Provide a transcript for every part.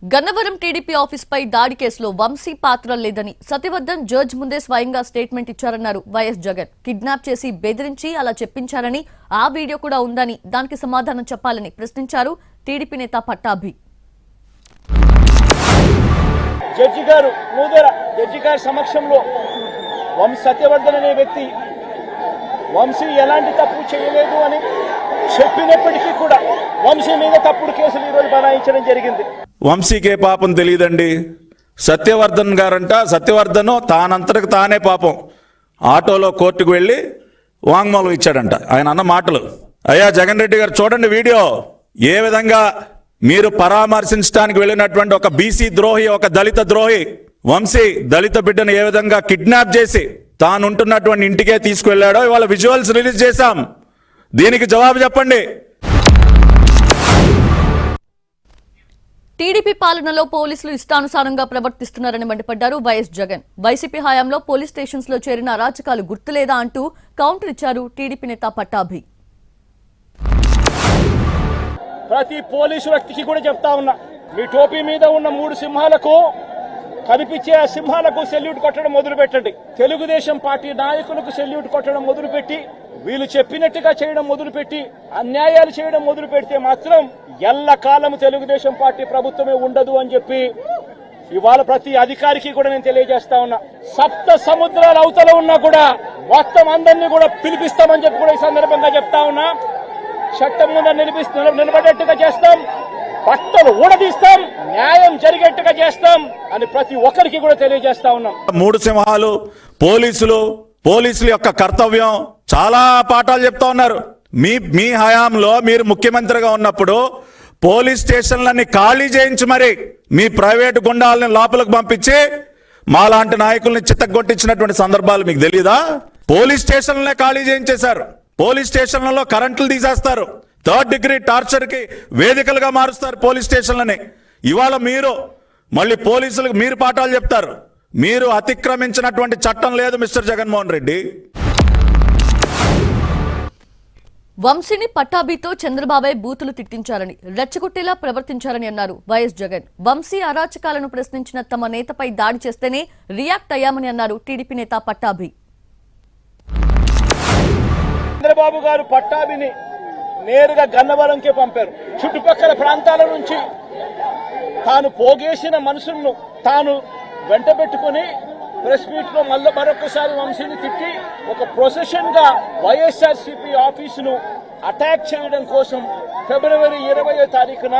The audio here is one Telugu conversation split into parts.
గన్నవరం టీడీపీ ఆఫీస్పై దాడి కేసులో వంశీ పాత్ర లేదని సత్యవర్ధన్ జడ్జి ముందే స్వయంగా స్టేట్మెంట్ ఇచ్చారన్నారు వైఎస్ జగన్. కిడ్నాప్ చేసి బెదిరించి అలా చెప్పించారని, ఆ వీడియో కూడా ఉందని, దానికి సమాధానం చెప్పాలని ప్రశ్నించారు టీడీపీ నేత పట్టాభి. జడ్జి గారి సమక్షంలో సత్యవర్ధన్ అనే వ్యక్తి వంశీ ఎలాంటి తప్పు చేయలేదు అని చెప్పినప్పటికీ కూడా వంశీ మీద తప్పుడు కేసులు ఈరోజు బనాయించడం జరిగింది. వంశీకే పాపం తెలియదండి. సత్యవర్ధన్ గారంట, సత్యవర్ధన్ తానంతటికి తానే పాపం ఆటోలో కోర్టుకు వెళ్ళి వాంగ్మూలం ఇచ్చాడంట. ఆయన అన్న మాటలు. అయ్యా జగన్ రెడ్డి గారు చూడండి వీడియో. ఏ విధంగా మీరు పరామర్శించడానికి వెళ్ళినటువంటి ఒక బీసీ ద్రోహి, ఒక దళిత ద్రోహి వంశీ దళిత బిడ్డను ఏ విధంగా కిడ్నాప్ చేసి తానుంటున్నటువంటి ఇంటికే తీసుకువెళ్ళాడో ఇవాళ విజువల్స్ రిలీజ్ చేశాం. దీనికి జవాబు చెప్పండి. టీడీపీ పాలనలో పోలీసులు ఇష్టానుసారంగా ప్రవర్తిస్తున్నారని మండిపడ్డారు వైఎస్ జగన్. వైసీపీ హయాంలో పోలీస్ స్టేషన్స్ లో చేరిన అరాచకాలు గుర్తులేదా అంటూ కౌంటర్ ఇచ్చారు టీడీపీ నేత పట్టాభి. ప్రతి పోలీసు వ్యక్తికి కూడా చెప్తా ఉన్నా, మీ టోపీ మీద ఉన్న 3 సింహాలకు కనిపించే ఆ సింహాలకు సెల్యూట్ కొట్టడం మొదలు పెట్టండి. తెలుగుదేశం పార్టీ నాయకులకు సెల్యూట్ కొట్టడం మొదలుపెట్టి, వీళ్ళు చెప్పినట్టుగా చేయడం మొదలుపెట్టి, అన్యాయాలు చేయడం మొదలు పెడితే మాత్రం ఎల్లకాలం తెలుగుదేశం పార్టీ ప్రభుత్వమే ఉండదు అని చెప్పి ఇవాళ ప్రతి అధికారికి కూడా నేను తెలియజేస్తా ఉన్నా. 7 సముద్రాల అవతల ఉన్నా కూడా మొత్తం అందరినీ కూడా పిలిపిస్తామని చెప్పి కూడా ఈ సందర్భంగా చెప్తా ఉన్నా. చట్టం ముందు నిలబడేట్టుగా చేస్తాం, బట్టలు ఊడదీస్తాం, న్యాయం జరిగేట్టుగా చేస్తాం అని ప్రతి ఒక్కరికి కూడా తెలియజేస్తా ఉన్నాం. 3 సింహాలు పోలీసుల యొక్క కర్తవ్యం చాలా పాఠాలు చెప్తా ఉన్నారు. మీ హయాంలో మీరు ముఖ్యమంత్రిగా ఉన్నప్పుడు పోలీస్ స్టేషన్లన్నీ ఖాళీ చేయించి మరి మీ ప్రైవేటు గుండాలని లోపలికి పంపించి మాలాంటి నాయకుల్ని చిత్తగొట్టించినటువంటి సందర్భాలు మీకు తెలియదా? పోలీస్ స్టేషన్లనే ఖాళీ చేయించేశారు. పోలీస్ స్టేషన్లలో కరెంట్లు తీసేస్తారు. 3rd డిగ్రీ టార్చర్ కి వేదికలుగా మారుస్తారు పోలీస్ స్టేషన్లని. ఇవాళ మీరు మళ్ళీ పోలీసులకు మీరు పాఠాలు చెప్తారు. మీరు అతిక్రమించినటువంటి చట్టం లేదు మిస్టర్ జగన్మోహన్ రెడ్డి. వంశీని పట్టాభితో చంద్రబాబే బూతులు తిట్టించారని, రెచ్చగొట్టేలా ప్రవర్తించారని అన్నారు వైఎస్ జగన్. వంశీ అరాచకాలను ప్రశ్నించిన తమ నేతపై దాడి చేస్తేనే రియాక్ట్ అయ్యామని అన్నారు టీడీపీ నేత పట్టాభి. చంద్రబాబు గారు పట్టాభిని నేరుగా గన్నవరంకే పంపారు. చుట్టుపక్కల ప్రాంతాల నుంచి తాను పోగేసిన మనుషులను తాను వెంట పెట్టుకుని ప్రెస్ మీట్ లో మరొకసారి వంశీని తిట్టి ఒక ప్రొసెషన్ గా వైఎస్ఆర్సీపీ ఆఫీసును అటాక్ చేయడం కోసం ఫిబ్రవరి 20వ తారీఖున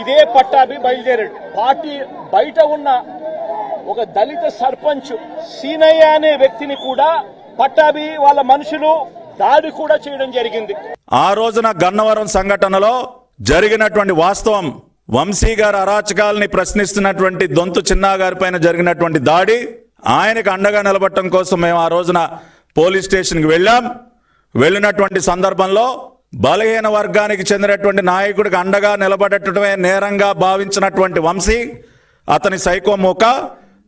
ఇదే పట్టాభి బయలుదేరాడు. పార్టీ బయట ఉన్న ఒక దళిత సర్పంచ్ సీనయ్య అనే వ్యక్తిని కూడా పట్టాభి వాళ్ళ మనుషులు దాడి కూడా చేయడం జరిగింది. ఆ రోజున గన్నవరం సంఘటనలో జరిగినటువంటి వాస్తవం, వంశీ గారి అరాచకాలని ప్రశ్నిస్తున్నటువంటి దొంతు చిన్నా గారి పైన జరిగినటువంటి దాడి, ఆయనకు అండగా నిలబడటం కోసం మేము ఆ రోజున పోలీస్ స్టేషన్కి వెళ్ళినటువంటి సందర్భంలో బలహీన వర్గానికి చెందినటువంటి నాయకుడికి అండగా నిలబడటమే నేరంగా భావించినటువంటి వంశీ, అతని సైకోమూక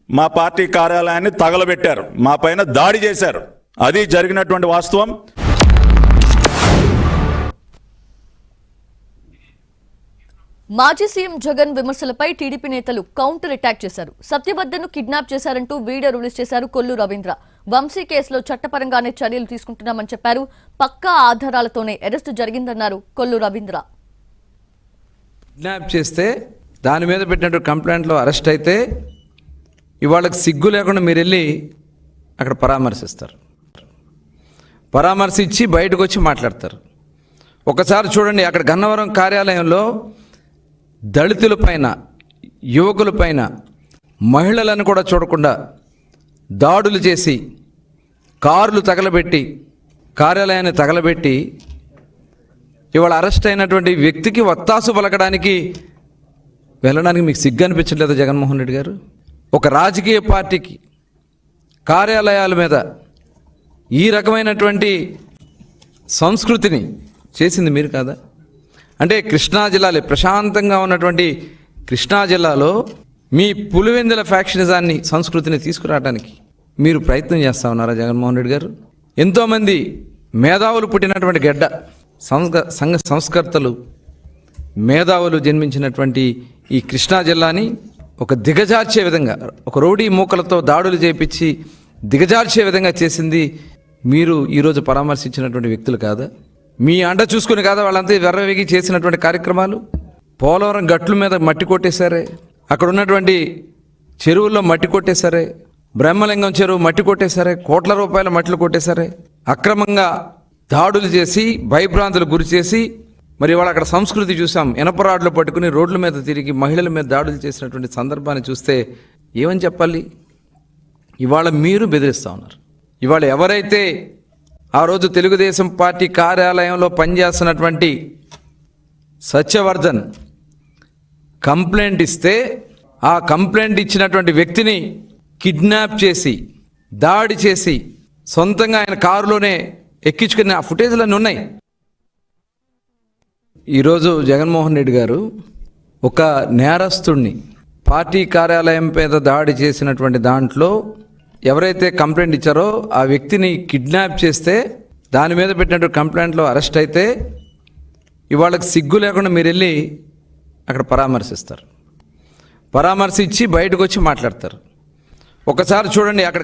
మా పార్టీ కార్యాలయాన్ని తగలబెట్టారు, మా పైన దాడి చేశారు. అది జరిగినటువంటి వాస్తవం. మాజీ సీఎం జగన్ విమర్శలపై టీడీపీ నేతలు కౌంటర్ అటాక్ చేశారు. సత్యవర్ధన్ను కిడ్నాప్ చేశారంటూ వీడియో రిలీజ్ చేశారు కొల్లు రవీంద్ర. వంశీ కేసులో చట్టపరంగానే చర్యలు తీసుకుంటున్నామని చెప్పారు. పక్కా ఆధారాలతోనే అరెస్టు జరిగిందన్నారు కొల్లు రవీంద్ర. కిడ్నాప్ చేస్తే దాని మీద పెట్టినట్టు కంప్లైంట్లో అరెస్ట్ అయితే ఇవాళకి సిగ్గు లేకుండా మీరు వెళ్ళి అక్కడ పరామర్శిస్తారు. పరామర్శించి బయటకు వచ్చి మాట్లాడతారు. ఒకసారి చూడండి, అక్కడ గన్నవరం కార్యాలయంలో దళితులపైన, యువకులపైన, మహిళలను కూడా చూడకుండా దాడులు చేసి కార్లు తగలబెట్టి కార్యాలయాన్ని తగలబెట్టి ఇవాళ అరెస్ట్ అయినటువంటి వ్యక్తికి వత్తాసు పలకడానికి వెళ్ళడానికి మీకు సిగ్గు అనిపించట్లేదు జగన్మోహన్ రెడ్డి గారు? ఒక రాజకీయ పార్టీకి కార్యాలయాల మీద ఈ రకమైనటువంటి సంస్కృతిని చేసింది మీరు కాదా? అంటే కృష్ణా జిల్లాలో, ప్రశాంతంగా ఉన్నటువంటి కృష్ణా జిల్లాలో మీ పులివెందుల ఫ్యాక్షనిజాన్ని, సంస్కృతిని తీసుకురావడానికి మీరు ప్రయత్నం చేస్తూ ఉన్నారా జగన్మోహన్ రెడ్డి గారు? ఎంతోమంది మేధావులు పుట్టినటువంటి గడ్డ, సంఘ సంస్కర్తలు, మేధావులు జన్మించినటువంటి ఈ కృష్ణా జిల్లాని ఒక దిగజార్చే విధంగా, ఒక రౌడీ మూకలతో దాడులు చేపించి దిగజార్చే విధంగా చేసింది మీరు ఈరోజు పరామర్శించినటువంటి వ్యక్తులు కాదా? మీ అండ చూసుకుని కాదా వాళ్ళంతా వెర్రవేగి చేసినటువంటి కార్యక్రమాలు? పోలవరం గట్ల మీద మట్టి కొట్టేశారే, అక్కడ ఉన్నటువంటి చెరువుల్లో మట్టి కొట్టేశారే, బ్రహ్మలింగం చెరువు మట్టి కొట్టేశారే, కోట్ల రూపాయల మట్లు కొట్టేశారే, అక్రమంగా దాడులు చేసి భయభ్రాంతులు గురి చేసి, మరి ఇవాళ అక్కడ సంస్కృతి చూసాం, ఇనపరాడ్లు పట్టుకుని రోడ్ల మీద తిరిగి మహిళల మీద దాడులు చేసినటువంటి సందర్భాన్ని చూస్తే ఏమని చెప్పాలి? ఇవాళ మీరు బెదిరిస్తూ ఉన్నారు. ఇవాళ ఎవరైతే ఆ రోజు తెలుగుదేశం పార్టీ కార్యాలయంలో పనిచేస్తున్నటువంటి సత్యవర్ధన్ కంప్లైంట్ ఇస్తే, ఆ కంప్లైంట్ ఇచ్చినటువంటి వ్యక్తిని కిడ్నాప్ చేసి దాడి చేసి సొంతంగా ఆయన కారులోనే ఎక్కించుకున్న ఆ ఫుటేజ్లన్నీ ఉన్నాయి. ఈరోజు జగన్మోహన్ రెడ్డి గారు ఒక నేరస్తుడిని పార్టీ కార్యాలయం మీద దాడి చేసినటువంటి దాంట్లో ఎవరైతే కంప్లైంట్ ఇచ్చారో ఆ వ్యక్తిని కిడ్నాప్ చేస్తే దాని మీద పెట్టినటువంటి కంప్లైంట్లో అరెస్ట్ అయితే ఇవాళకి సిగ్గు లేకుండా మీరు వెళ్ళి అక్కడ పరామర్శిస్తారు. పరామర్శించి బయటకు వచ్చి మాట్లాడతారు. ఒకసారి చూడండి అక్కడ